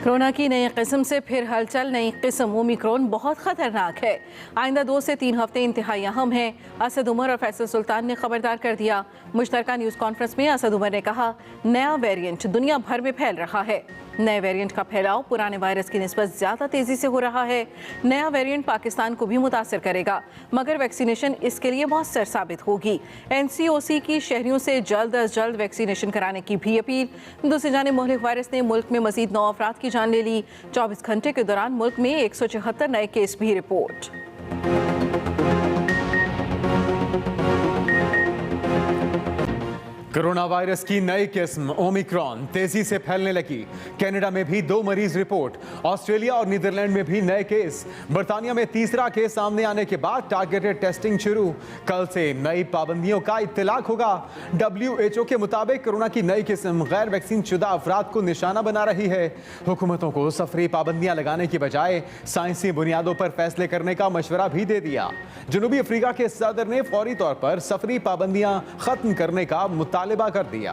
Corona की नई किस्म से फिर हलचल। नई किस्म ओमिक्रॉन बहुत खतरनाक है। आइंदा 2 से 3 हफ्ते इंतहाई अहम हैं। असद उमर और फैसल सुल्तान ने खबरदार कर दिया। मुश्तरका न्यूज़ कॉन्फ्रेंस में असद उमर ने कहा, नया वेरिएंट दुनिया भर में फैल रहा है। नए वेरिएंट का फैलाव पुराने वायरस की निस्बत ज़्यादा तेज़ी से हो रहा है। नया वेरिएंट पाकिस्तान को भी मुतासर करेगा, मगर वैक्सीनेशन इसके लिए मौसर साबित होगी। NCOC की शहरियों से जल्द अज जल्द वैक्सीनेशन कराने की भी अपील। दूसरी जानिब मुल्क वायरस ने मुल्क में मजीद 9 अफराद की जान ले ली। 24 घंटे के दौरान मुल्क में 174 नए केस भी रिपोर्ट। कोरोना वायरस की नई किस्म ओमिक्रॉन तेजी से फैलने लगी। कनाडा में भी 2 मरीज रिपोर्ट। ऑस्ट्रेलिया और नीदरलैंड में भी नए केस। बर्तानिया में तीसरा केस सामने आने के बाद टारगेटेड टेस्टिंग शुरू। कल से नई पाबंदियों का इत्तलाक होगा। WHO के मुताबिक कोरोना की नई किस्म गैर वैक्सीन शुदा अफराद को निशाना बना रही है। हुकूमतों को सफरी पाबंदियां लगाने की बजाय साइंसी बुनियादों पर फैसले करने का मशवरा भी दे दिया। जनूबी अफ्रीका के सदर ने फौरी तौर पर सफरी पाबंदियां खत्म करने का मुतालिबा कर दिया।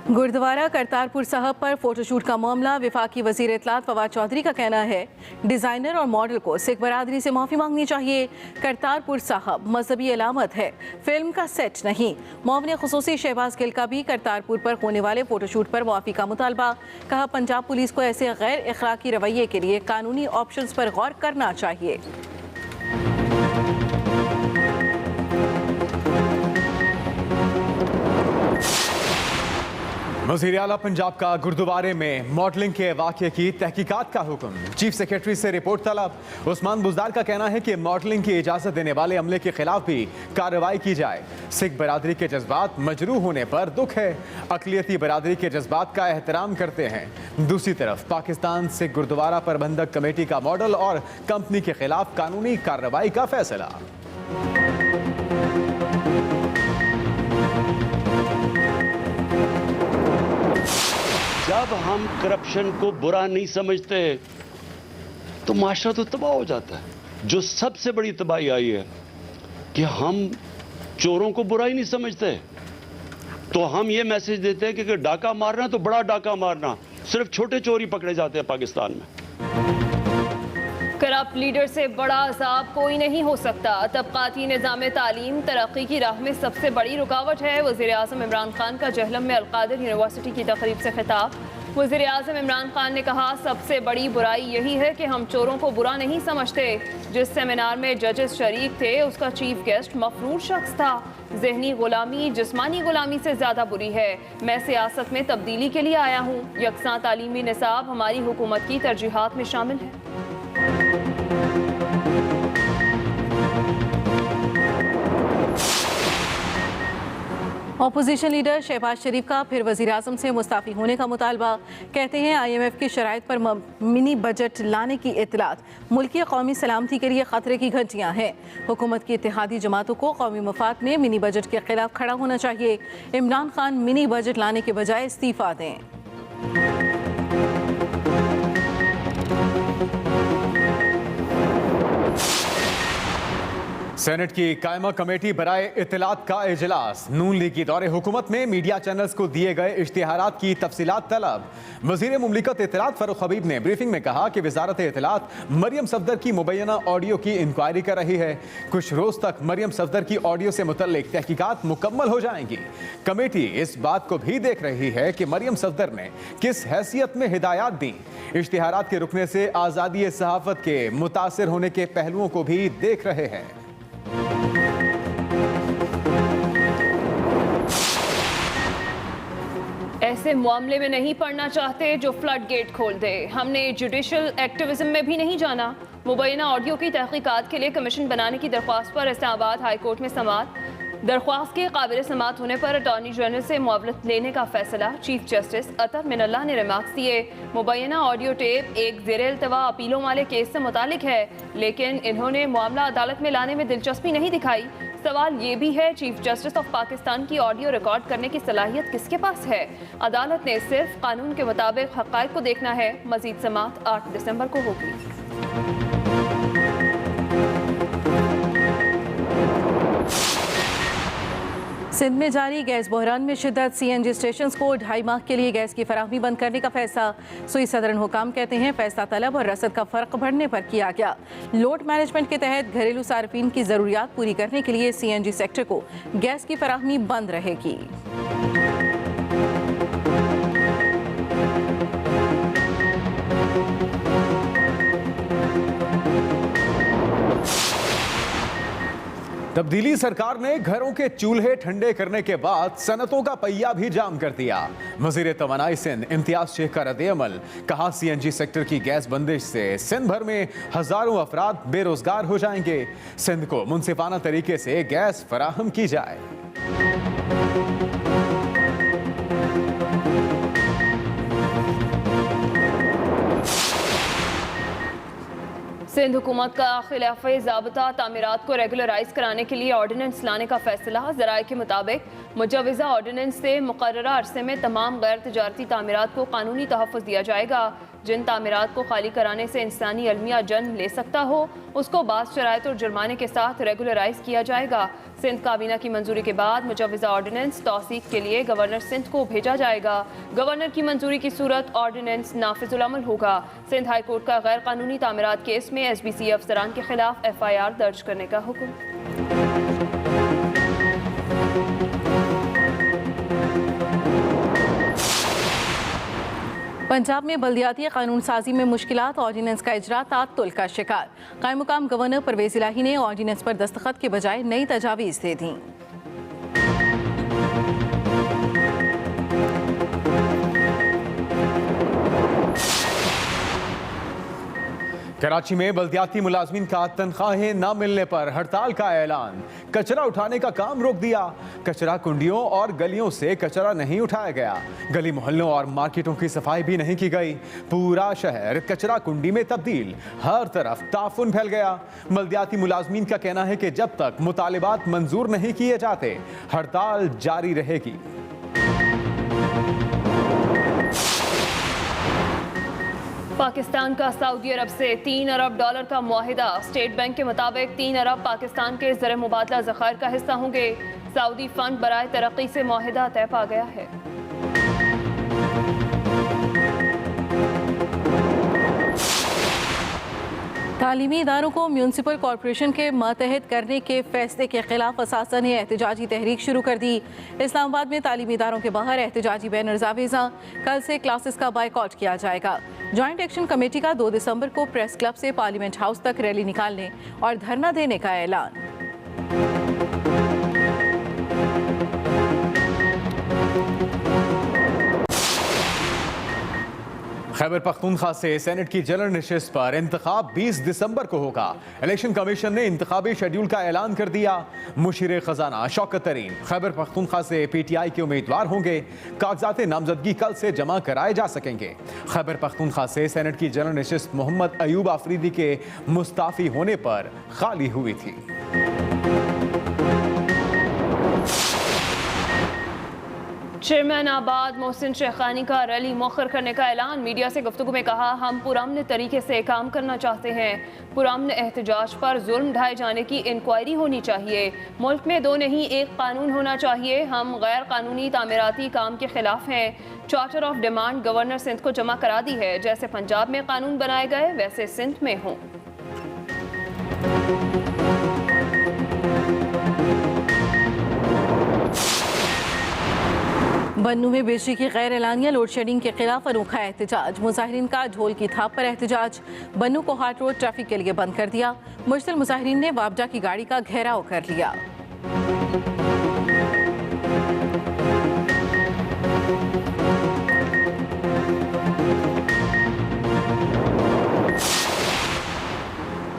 गुरुद्वारा करतारपुर साहब पर फोटोशूट का मामला। वफाकी वजीर इत्तलात फवाद चौधरी का कहना है, डिज़ाइनर और मॉडल को सिख बरादरी से माफ़ी मांगनी चाहिए। करतारपुर साहब मजहबी अलामत है, फिल्म का सेट नहीं। मुआविन खुसूसी शहबाज गिल का भी करतारपुर पर होने वाले फोटोशूट पर माफ़ी का मुतालबा। कहा, पंजाब पुलिस को ऐसे गैर अखलाकी रवैये के लिए कानूनी ऑप्शंस पर गौर करना चाहिए। वज़ीर आला पंजाब का गुरुद्वारे में मॉडलिंग के वाक़े की तहकीकात का हुक्म। चीफ सेक्रेटरी से रिपोर्ट तलब। उस्मान बुज़दार का कहना है कि मॉडलिंग की इजाज़त देने वाले अमले के खिलाफ भी कार्रवाई की जाए। सिख बरादरी के जज्बात मजरूह होने पर दुख है। अक़लियती बरादरी के जज्बात का एहतराम करते हैं। दूसरी तरफ पाकिस्तान सिख गुरुद्वारा प्रबंधक कमेटी का मॉडल और कंपनी के खिलाफ कानूनी कार्रवाई का फैसला। जब हम करप्शन को बुरा नहीं समझते तो माशरा तो तबाह हो जाता है। जो सबसे बड़ी तबाही आई है कि हम चोरों को बुरा ही नहीं समझते, तो हम ये मैसेज देते हैं कि डाका मारना तो बड़ा डाका मारना, सिर्फ छोटे चोर ही पकड़े जाते हैं पाकिस्तान में। करप्ट लीडर से बड़ा अजाब कोई नहीं हो सकता। तबकाती निज़ाम तालीम तरक्की की राह में सबसे बड़ी रुकावट है। वज़ीर आज़म इमरान खान का जहलम में अलकादिर यूनिवर्सिटी की तकरीब से खिताब। वज़ीर आज़म इमरान खान ने कहा, सबसे बड़ी बुराई यही है कि हम चोरों को बुरा नहीं समझते। जिस सेमिनार में जजेस शरीक थे उसका चीफ गेस्ट मफरूर शख्स था। जहनी गुलामी जिस्मानी गुलामी से ज़्यादा बुरी है। मैं सियासत में तब्दीली के लिए आया हूँ। यकसां तालीमी निसाब हमारी हुकूमत की तरजीहात में शामिल है। अपोजिशन लीडर शहबाज शरीफ का फिर वज़ीर आज़म से मुस्ताफ़ी होने का मुतालबा। कहते हैं, IMF की शराइत पर मिनी बजट लाने की इत्तलात मुल्की कौमी सलामती के लिए ख़तरे की घंटियाँ हैं। हुकूमत की इत्तेहादी जमातों को कौमी मफाद में मिनी बजट के खिलाफ खड़ा होना चाहिए। इमरान खान मिनी बजट लाने के बजाय इस्तीफ़ा दें। सेनेट की कायमा कमेटी बराए इत्तलात का इजलास। नून लीग की दौरे हुकूमत में मीडिया चैनल्स को दिए गए इश्तिहारात की तफसीलात तलब। वज़ीर मुमलिकत इत्तलात फ़ारूक हबीब ने ब्रीफिंग में कहा कि वज़ारत इत्तलात मरियम सफदर की मुबैना ऑडियो की इंक्वायरी कर रही है। कुछ रोज़ तक मरियम सफदर की ऑडियो से मुतल्लिक तहकीकात मुकम्मल हो जाएंगी। कमेटी इस बात को भी देख रही है कि मरियम सफदर ने किस हैसियत में हिदायत दी। इश्तिहारात के रुकने से आज़ादी सहाफ़त के मुतासिर होने के पहलुओं को भी देख रहे हैं। ऐसे मामले में नहीं पढ़ना चाहते जो फ्लड गेट खोल दे। हमने जुडिशल एक्टिविज्म में भी नहीं जाना। मुबैना ऑडियो की तहकीकात के लिए कमीशन बनाने की दरख्वास्त पर इस्लामाबाद हाई कोर्ट में समाअत। दरख्वास्त के काबिल समाअत होने पर अटॉर्नी जनरल से मुआवलत लेने का फैसला। चीफ जस्टिस अतर मिनल्लाह ने रिमार्क्स दिए, मुबैना ऑडियो टेप एक ज़ेर इल्तवा अपीलों वाले केस से मुतालिक है, लेकिन इन्होंने मामला अदालत में लाने में दिलचस्पी नहीं दिखाई। सवाल ये भी है, चीफ जस्टिस ऑफ पाकिस्तान की ऑडियो रिकॉर्ड करने की सलाहियत किसके पास है? अदालत ने सिर्फ कानून के मुताबिक हक़ाइक़ को देखना है। मज़ीद समाअत 8 दिसंबर को होगी। सिंध में जारी गैस बहरान में शिद्दत, सीएनजी स्टेशन को 2.5 माह के लिए गैस की फराहमी बंद करने का फैसला। सुई सदरन हुकाम कहते हैं फैसला तलब और रसद का फर्क बढ़ने पर किया गया। लोड मैनेजमेंट के तहत घरेलू सार्फिन की जरूरियात पूरी करने के लिए सीएनजी सेक्टर को गैस की फराहमी बंद रहेगी। तब्दीली सरकार ने घरों के चूल्हे ठंडे करने के बाद सनतों का पहिया भी जाम कर दिया। वजीर तवानाई सिंध इम्तियाज शेख का रद्द-ए-अमल, कहा सीएनजी सेक्टर की गैस बंदिश से सिंध भर में हजारों अफराद बेरोजगार हो जाएंगे। सिंध को मुनसिफाना तरीके से गैस फराहम की जाए। सिंध हुकूमत का खिलाफ ज़ाब्ता तामीरात को रेगुलराइज कराने के लिए ऑर्डिनेंस लाने का फैसला। ज़राए के मुताबिक मुजवज़ा ऑर्डिनेंस से मुकर्ररा अरसे में तमाम गैर तिजारती तामीरात को कानूनी तहफ़्फ़ुज़ दिया जाएगा। जिन तामीरात को खाली कराने से इंसानी अलमिया जन्म ले सकता हो उसको बाज़ शराइत और जुर्माने के साथ रेगुलराइज किया जाएगा। सिंध काबीना की मंजूरी के बाद मुजवज़ा ऑर्डिनेंस तौसीक के लिए गवर्नर सिंध को भेजा जाएगा। गवर्नर की मंजूरी की सूरत ऑर्डिनेंस नाफिजुल अमल होगा। सिंध हाई कोर्ट का गैर कानूनी तामीरात केस में SBC अफसरान के खिलाफ FIR दर्ज करने का हुक्म। पंजाब में बल्दियाती कानून साजी में मुश्किलात, ऑर्डिनेंस का इजरा तात्तुल का शिकार। कायम मुकाम गवर्नर परवेज इलाही ने ऑर्डिनेंस पर दस्तखत के बजाय नई तजावीज़ दे दी। कराची में बल्दियाती मुलाजमीन का तनख्वाहें न मिलने पर हड़ताल का ऐलान। कचरा उठाने का काम रोक दिया। कचरा कुंडियों और गलियों से कचरा नहीं उठाया गया। गली मोहल्लों और मार्केटों की सफाई भी नहीं की गई। पूरा शहर कचरा कुंडी में तब्दील। हर तरफ ताफुन फैल गया। बल्दियाती मुलाजमीन का कहना है कि जब तक मुतालिबात मंजूर नहीं किए जाते हड़ताल जारी रहेगी। पाकिस्तान का सऊदी अरब से $3 अरब का मुआहिदा। स्टेट बैंक के मुताबिक 3 अरब पाकिस्तान के ज़र मुबादला ज़खायर का हिस्सा होंगे। सऊदी फंड बराए तरक्की से मुआहिदा तय पा गया है। तालीमी इदारों को म्यूनसिपल कॉरपोरेशन के मातहत करने के फैसले के खिलाफ असासा ने एहतजाजी तहरीक शुरू कर दी। इस्लामाबाद में तालीमी इदारोों के बाहर एहतजाजी बैनर्स आवेजा। कल से क्लासेस का बायकॉट किया जाएगा। जॉइंट एक्शन कमेटी का 2 दिसंबर को प्रेस क्लब से पार्लियामेंट हाउस तक रैली निकालने और धरना देने का ऐलान। खैबर पख्तूनख्वा से सेनेट की जनरल नशिस्त पर इंतखाब 20 दिसंबर को होगा। इलेक्शन कमीशन ने इंतखाबी शेड्यूल का ऐलान कर दिया। मुशीर खजाना शौकत तरीन खैबर पख्तूनख्वा से PTI के उम्मीदवार होंगे। कागजात नामजदगी कल से जमा कराए जा सकेंगे। खैबर पख्तूनख्वा से सेनेट की जनरल नशिस्त मोहम्मद अयूब आफरीदी के मुस्ताफी होने पर खाली हुई थी। चेयरमैन आबाद मोहसिन शेखानी का रैली मौखर करने का ऐलान। मीडिया से गुफ्तगू में कहा, हम पुरअमन तरीके से काम करना चाहते हैं। पुरअमन एहतजाज पर जुल्म ढाए जाने की इंक्वायरी होनी चाहिए। मुल्क में 2 नहीं 1 कानून होना चाहिए। हम गैर कानूनी तामीराती काम के खिलाफ हैं। Charter of demand governor Sindh को जमा करा दी है। जैसे पंजाब में कानून बनाए गए वैसे सिंध में हों। बन्नू में बिजली की गैर एलानिया लोड शेडिंग के खिलाफ अनोखा एहतजाज। मुजाहिरीन का ढोल की थाप पर एहतजाज। बन्नू को हाट रोड ट्रैफिक के लिए बंद कर दिया। मुश्तिल मुजाहिरीन ने वाबजा की गाड़ी का घेराव कर लिया।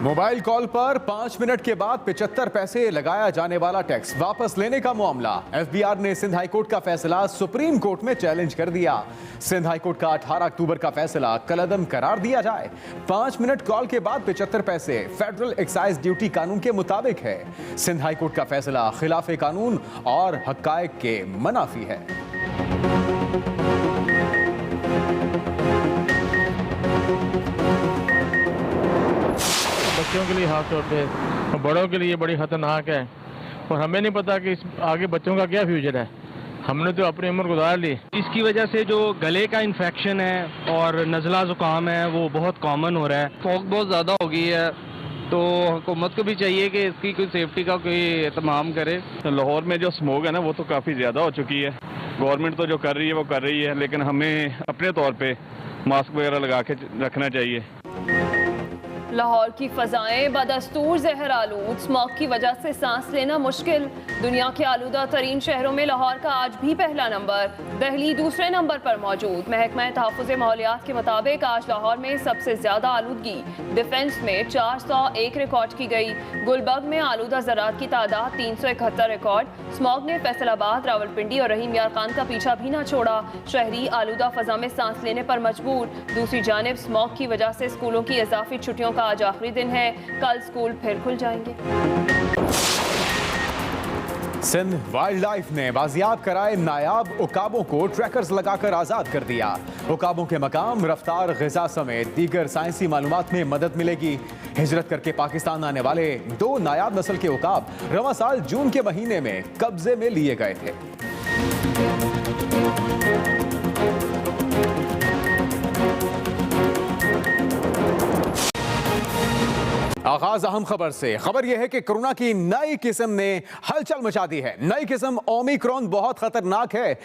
मोबाइल कॉल पर 5 मिनट के बाद 75 पैसे लगाया जाने वाला टैक्स वापस लेने का मामला। FBR ने सिंध हाई कोर्ट का फैसला सुप्रीम कोर्ट में चैलेंज कर दिया। सिंध हाई कोर्ट का 18 अक्टूबर का फैसला कलअदम करार दिया जाए। 5 मिनट कॉल के बाद 75 पैसे फेडरल एक्साइज ड्यूटी कानून के मुताबिक है। सिंध हाई कोर्ट का फैसला खिलाफे कानून और हक्कायक के मनाफी है। बच्चों के लिए खास तौर पे, बड़ों के लिए बड़ी खतरनाक है। और हमें नहीं पता कि आगे बच्चों का क्या फ्यूचर है। हमने तो अपनी उम्र गुजार ली। इसकी वजह से जो गले का इन्फेक्शन है और नज़ला ज़ुकाम है वो बहुत कॉमन हो रहा है। फॉग बहुत ज़्यादा हो गई है, तो हुकूमत को भी चाहिए कि इसकी कोई सेफ्टी का कोई एहतमाम करे। तो लाहौर में जो स्मोक है ना वो तो काफ़ी ज़्यादा हो चुकी है। गवर्नमेंट तो जो कर रही है वो कर रही है, लेकिन हमें अपने तौर पे मास्क वगैरह लगा के रखना चाहिए। लाहौर की फजाएं बदस्तूर जहर आलूद, स्मॉग की वजह से सांस लेना मुश्किल। दुनिया के आलूदा तरीन शहरों में लाहौर का आज भी पहला नंबर, दिल्ली दूसरे नंबर पर मौजूद। महकमा तहफ़्फ़ुज़ माहौलियात के मुताबिक आज लाहौर में सबसे ज़्यादा आलूदगी डिफेंस में 401 रिकॉर्ड की गई। गुलबर्ग में आलूदा ज़रात की तादाद 371 रिकॉर्ड। स्मॉग ने फैसलाबाद, रावलपिंडी और रहीम यार खान का पीछा भी न छोड़ा। शहरी आलूदा फ़ज़ा में सांस लेने पर मजबूर। दूसरी जानिब स्मॉग की वजह से स्कूलों की इजाफी छुट्टियों का आज आखिरी दिन है, कल स्कूल फिर खुल जाएंगे। सिंध वाइल्ड लाइफ ने बाजियाब कराए नायाब उकाबों को ट्रैकर्स लगाकर आज़ाद कर दिया। उकाबों के मकाम, रफ्तार, ग़िज़ा समेत दीगर साइंसी मालूमात में मदद मिलेगी। हिजरत करके पाकिस्तान आने वाले 2 नायाब नस्ल के उकाब रवां साल जून के महीने में कब्जे में लिए गए थे। आगाज अहम खबर से। खबर यह है कि कोरोना की नई किस्म ने हलचल मचा दी है। नई किस्म ओमिक्रॉन बहुत खतरनाक है।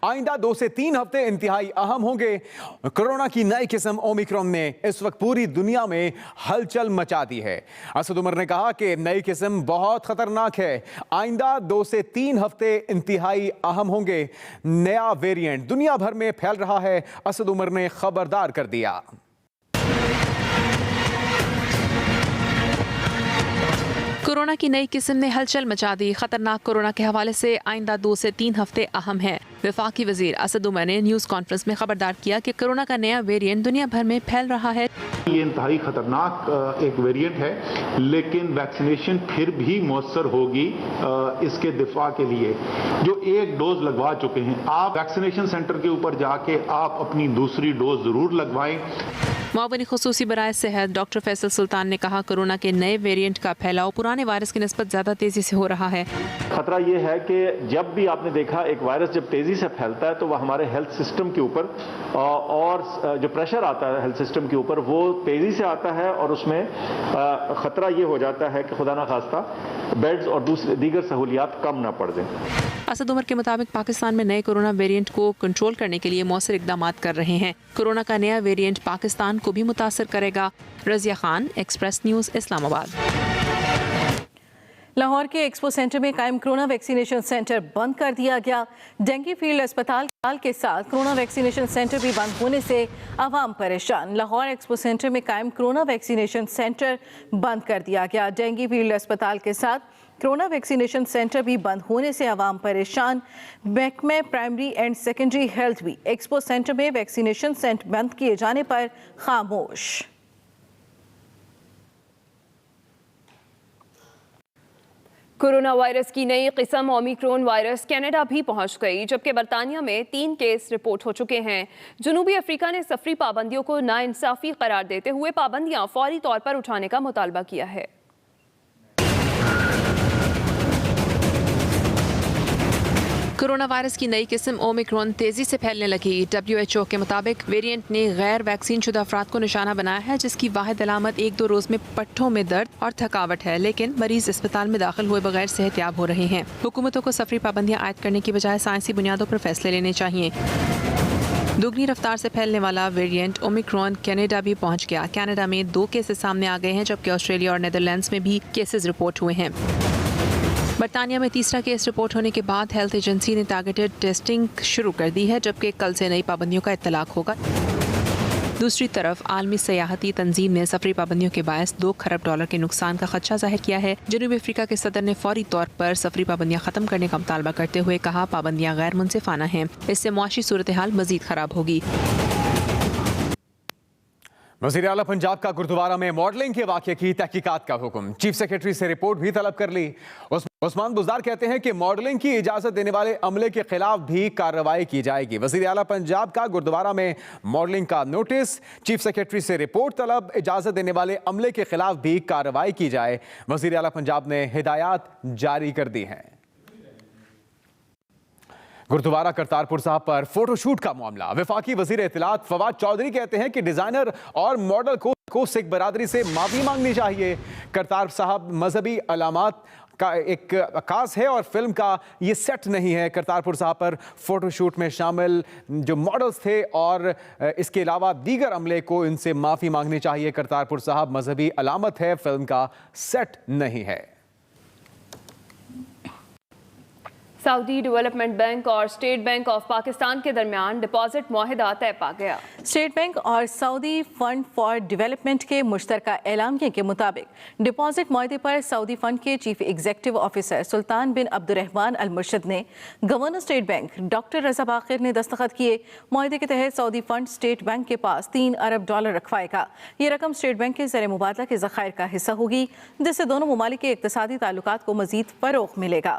आइंदा 2 से 3 हफ्ते इंतहाई अहम होंगे। कोरोना की नई किस्म ओमिक्रॉन ने इस वक्त पूरी दुनिया में हलचल मचा दी है। असद उमर ने कहा कि नई किस्म बहुत खतरनाक है। आइंदा 2 से 3 हफ्ते इंतहाई अहम होंगे। नया वेरिएंट दुनिया भर में फैल रहा है। असद उमर ने खबरदार कर दिया। कोरोना की नई किस्म ने हलचल मचा दी। खतरनाक कोरोना के हवाले से आइंदा 2 से 3 हफ्ते अहम है। वफाकी वजीर असद उमर ने न्यूज़ कॉन्फ्रेंस में खबरदार किया कि कोरोना का नया वेरिएंट दुनिया भर में फैल रहा है। ये इंतहाई खतरनाक एक वेरिएंट है, लेकिन वैक्सीनेशन फिर भी मौसर होगी इसके दिफा के लिए। जो 1 डोज लगवा चुके हैं, आप वैक्सीनेशन सेंटर के ऊपर जाके आप अपनी दूसरी डोज जरूर लगवाएं। मुआविन खुसूसी बराए सेहत डॉक्टर फैसल सुल्तान ने कहा, कोरोना के नए वेरिएंट का फैलाव पुराने वायरस की निस्बत ज्यादा तेजी से हो रहा है। खतरा ये है कि जब भी आपने देखा एक वायरस जब तेजी से फैलता है तो वह हमारे हेल्थ सिस्टम के ऊपर और जो प्रेशर आता है हेल्थ सिस्टम के ऊपर वो तेजी से आता है, और उसमें खतरा ये हो जाता है कि खुदा ना खास्ता बेड्स और दीगर सहूलियात कम ना पड़ जाएं। असद उमर के मुताबिक पाकिस्तान में नए कोरोना वेरिएंट को कंट्रोल करने के लिए मौसर इकदाम कर रहे हैं। कोरोना का नया वेरिएंट पाकिस्तान को भी मुतासर करेगा। Razia Khan, Express News, Islamabad. लाहौर के एक्सपो सेंटर में कायम कोरोना वैक्सीनेशन सेंटर बंद कर दिया गया। डेंगू फील्ड अस्पताल के साथ कोरोना वैक्सीनेशन सेंटर भी बंद होने से आवाम परेशान। लाहौर एक्सपो सेंटर में कायम कोरोना वैक्सीनेशन सेंटर बंद कर दिया गया। डेंगू फील्ड अस्पताल के साथ कोरोना वैक्सीनेशन सेंटर भी बंद होने से आवाम परेशान। महकमा प्राइमरी एंड सेकेंडरी हेल्थ भी एक्सपो सेंटर में वैक्सीनेशन सेंटर बंद किए जाने पर खामोश। कोरोना वायरस की नई किस्म ओमिक्रॉन वायरस कनाडा भी पहुंच गई, जबकि बरतानिया में 3 केस रिपोर्ट हो चुके हैं। जनूबी अफ्रीका ने सफरी पाबंदियों को नाइंसाफी करार देते हुए पाबंदियां फौरी तौर पर उठाने का मुतालबा किया है। कोरोना वायरस की नई किस्म ओमिक्रॉन तेजी से फैलने लगी। WHO के मुताबिक वेरिएंट ने गैर वैक्सीन शुदा अफराद को निशाना बनाया है, जिसकी वाहिद अलामत 1-2 रोज में पट्टों में दर्द और थकावट है, लेकिन मरीज अस्पताल में दाखिल हुए बगैर सेहतयाब हो रहे हैं। हुकूमतों को सफरी पाबंदियां आयद करने की बजाय साइंसी बुनियादों पर फैसले लेने चाहिए। दुगनी रफ्तार से फैलने वाला वेरिएंट ओमिक्रॉन कनाडा भी पहुंच गया। कनाडा में 2 केसेस सामने आ गए हैं, जबकि ऑस्ट्रेलिया और नीदरलैंड्स में भी केसेस रिपोर्ट हुए हैं। बरतानिया में तीसरा केस रिपोर्ट होने के बाद हेल्थ एजेंसी ने टारगेटेड टेस्टिंग शुरू कर दी है, जबकि कल से नई पाबंदियों का इत्तलाक होगा। दूसरी तरफ आलमी सयाहती तंजीम ने सफरी पाबंदियों के बायस $2 खरब के नुकसान का खदशा जाहिर किया है। जनूबी अफ्रीका के सदर ने फौरी तौर पर सफरी पाबंदियां खत्म करने का मुतालबा करते हुए कहा, पाबंदियां गैर मुनसिफाना हैं, इससे मुआशी सूरत हाल मजीद खराब होगी। वज़ीर आला पंजाब का गुरुद्वारा में मॉडलिंग के वाक़े की तहकीकात का हुक्म। चीफ सेक्रेटरी से रिपोर्ट भी तलब कर ली। उस उस्मान बुज़दार कहते हैं कि मॉडलिंग की इजाजत देने वाले अमले के खिलाफ भी कार्रवाई की जाएगी। वज़ीर आला पंजाब का गुरुद्वारा में मॉडलिंग का नोटिस, चीफ सेक्रेटरी से रिपोर्ट तलब, इजाजत देने वाले अमले के खिलाफ भी कार्रवाई की जाए। वज़ीर आला पंजाब ने हिदायत जारी कर दी हैं। गुरुद्वारा करतारपुर साहब पर फोटोशूट का मामला, वफाकी वजीर इत्तलात फवाद चौधरी कहते हैं कि डिजाइनर और मॉडल को सिख बरादरी से माफी मांगनी चाहिए। करतार साहब मजहबी अलामात का एक अक्कास है और फिल्म का ये सेट नहीं है। करतारपुर साहब पर फोटोशूट में शामिल जो मॉडल्स थे और इसके अलावा दीगर अमले को इनसे माफी मांगनी चाहिए। करतारपुर साहब मजहबी अलामत है, फिल्म का सेट नहीं है। सऊदी डेवलपमेंट बैंक और स्टेट बैंक ऑफ पाकिस्तान के दरमियान डिपॉजिट मुआहिदा तय पा गया। स्टेट बैंक और सऊदी फंड फॉर डेवलपमेंट के मुश्तरका एलामिया के मुताबिक डिपॉजिट मुआहिदे पर सऊदी फंड के चीफ एग्जीक्यूटिव ऑफिसर सुल्तान बिन अब्दुर्रहमान अल मुर्शिद ने गवर्नर स्टेट बैंक डॉक्टर रजा बाकिर ने दस्तखत किए। मुआहिदे के तहत सऊदी फंड स्टेट बैंक के पास $3 अरब रखवाएगा। ये रकम स्टेट बैंक के ज़र मुबादला के ज़खायर का हिस्सा होगी, जिससे दोनों ममालिक के इक़्तिसादी ताल्लुकात को मज़ीद फ़रोग़ मिलेगा।